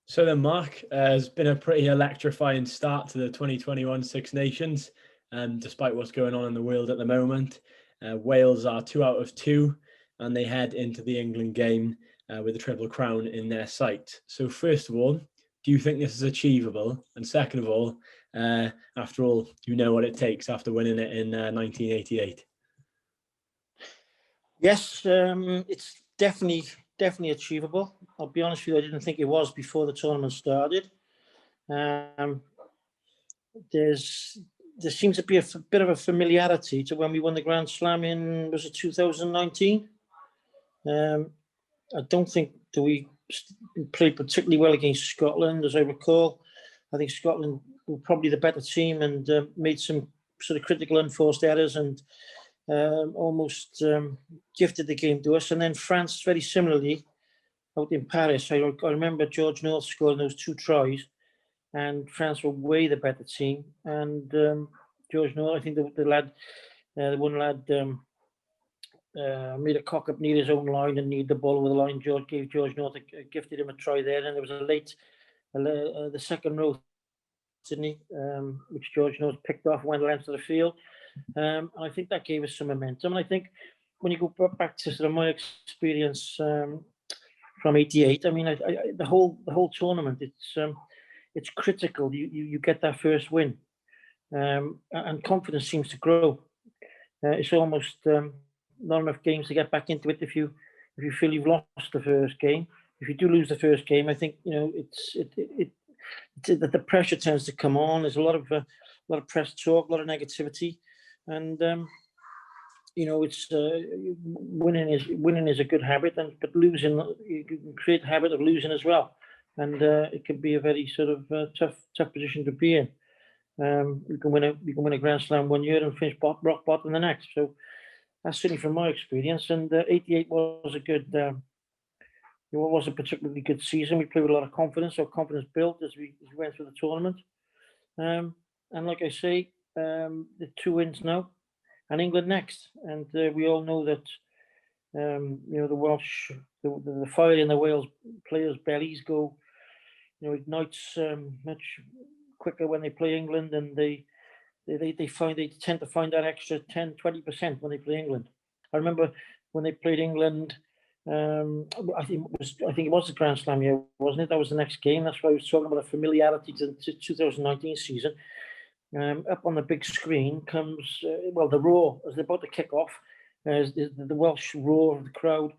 So then, Mark, has been a pretty electrifying start to the 2021 Six Nations, despite what's going on in the world at the moment. Wales are 2 out of 2, and they head into the England game with the Triple Crown in their sight. So first of all, do you think this is achievable? And second of all, after all, you know what it takes after winning it in 1988. Yes, it's definitely achievable. I'll be honest with you, I didn't think it was before the tournament started. There seems to be a bit of a familiarity to when we won the Grand Slam in, was it 2019? I don't think that we played particularly well against Scotland, as I recall. I think Scotland were probably the better team and made some sort of critical unforced errors and almost gifted the game to us. And then France, very similarly, out in Paris. I remember George North scoring those 2 tries, and France were way the better team. And George North, I think the one lad made a cock up near his own line and needed the ball over the line. Gave George North, gifted him a try there. And there was the second row, didn't he? Which George North picked off, went length of the field. And I think that gave us some momentum. And I think when you go back to sort of my experience from '88, I mean, the whole tournament, it's critical. You get that first win, and confidence seems to grow. It's almost not enough games to get back into it if you feel you've lost the first game. If you do lose the first game, I think the pressure tends to come on. There's a lot of press talk, a lot of negativity, and it's winning is a good habit, but losing, you can create a habit of losing as well, and it can be a very sort of tough position to be in. You can win a Grand Slam one year and finish rock bottom the next. So that's certainly from my experience. And '88 was a particularly good season. We played with a lot of confidence. Our confidence built as we went through the tournament. And like I say, the 2 wins now, and England next. And we all know that the Welsh, the fire in the Wales players' bellies ignites much quicker when they play England, and they tend to find that extra 10-20% when they play England. I remember when they played England. I think it was the Grand Slam year, wasn't it? That was the next game. That's why I was talking about the familiarity to the 2019 season. Up on the big screen comes the roar as they're about to kick off. The Welsh roar of the crowd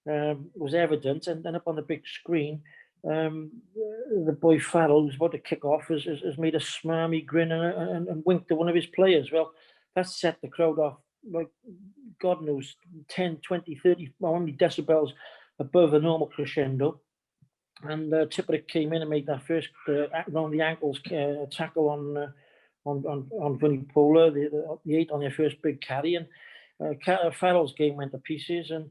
was evident, and then up on the big screen, the boy Farrell, who's about to kick off, has made a smarmy grin and winked to one of his players. Well, that set the crowd off like God knows 10, 20, 30, how many decibels above a normal crescendo. And Tipperick came in and made that first around the ankles tackle on Vunipola, the 8 on their first big carry, and Farrell's game went to pieces, and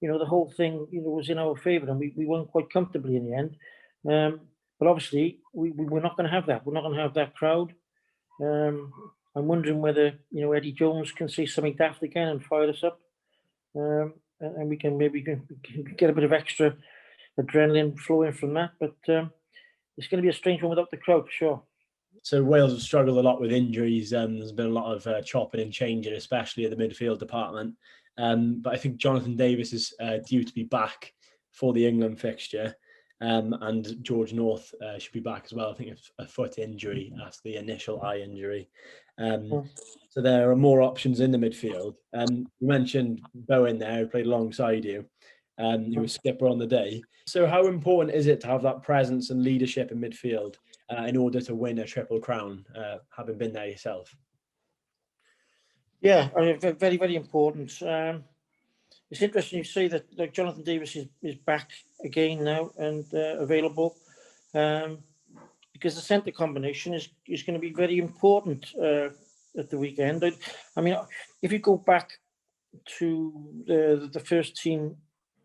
the whole thing was in our favour, and we won quite comfortably in the end. But obviously we're not going to have that. We're not going to have that crowd. I'm wondering whether Eddie Jones can say something daft again and fire us up, and we can maybe get a bit of extra adrenaline flowing from that. But it's going to be a strange one without the crowd for sure. So Wales have struggled a lot with injuries. There's been a lot of chopping and changing, especially at the midfield department. But I think Jonathan Davies is due to be back for the England fixture. And George North should be back as well. I think it's a foot injury after the initial eye injury. So there are more options in the midfield. You mentioned Bowen there, who played alongside you. You were skipper on the day. So how important is it to have that presence and leadership in midfield in order to win a Triple Crown, having been there yourself? Yeah, very, very important. It's interesting you say that Jonathan Davies is back again now and available, because the centre combination is going to be very important at the weekend. I mean, if you go back to the first team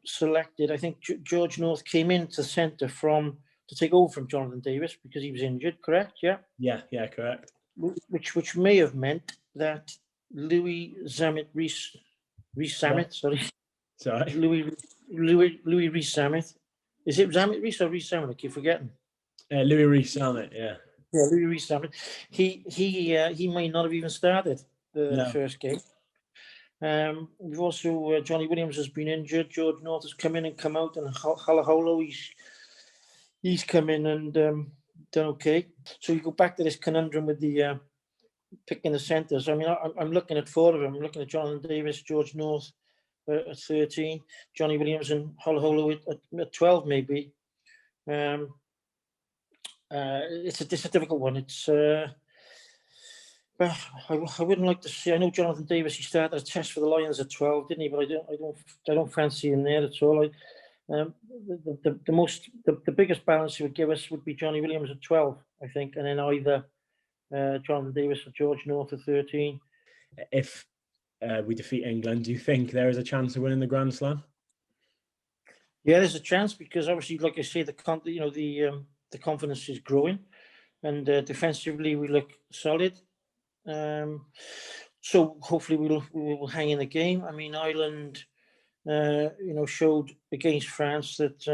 selected, I think George North came into centre to take over from Jonathan Davies because he was injured, correct? Yeah? Yeah, correct. Which may have meant that Louis Rees-Zammit, sorry. Sorry. Louis Rees-Zammit. Is it Zammit Rees or Rees-Zammit? I keep forgetting. Louis Rees-Zammit, yeah. Yeah, Louis Rees-Zammit. He may not have even started the first game. We've also Johnny Williams has been injured. George North has come in and come out, and Halaholo he's come in and done okay. So you go back to this conundrum with the picking the centres. I mean, I'm looking at 4 of them. I'm looking at Jonathan Davis, George North at 13, Johnny Williams and Halaholo at 12 maybe. It's a difficult one. It's I wouldn't like to see. I know Jonathan Davis. He started a test for the Lions at 12, didn't he? But I don't fancy him there at all. The biggest balance he would give us would be Johnny Williams at 12, I think, and then either Jonathan Davis or George North at 13. If we defeat England, do you think there is a chance of winning the Grand Slam? Yeah, there's a chance because obviously, like I say, the confidence is growing, and defensively we look solid. So hopefully we will hang in the game. I mean, Ireland, showed against France that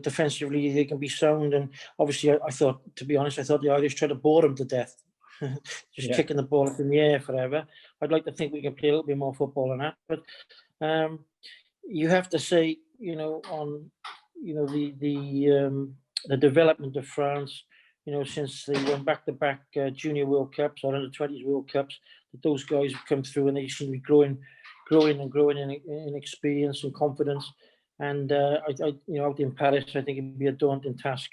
defensively they can be sound, and obviously I thought, to be honest, the Irish tried to bore them to death, just kicking the ball up in the air forever. I'd like to think we can play a little bit more football than that, but you have to say, on the development of France, since they went back-to-back Junior World Cups or Under-20s World Cups, that those guys have come through and they seem to be growing in experience and confidence. And out in Paris, I think it'd be a daunting task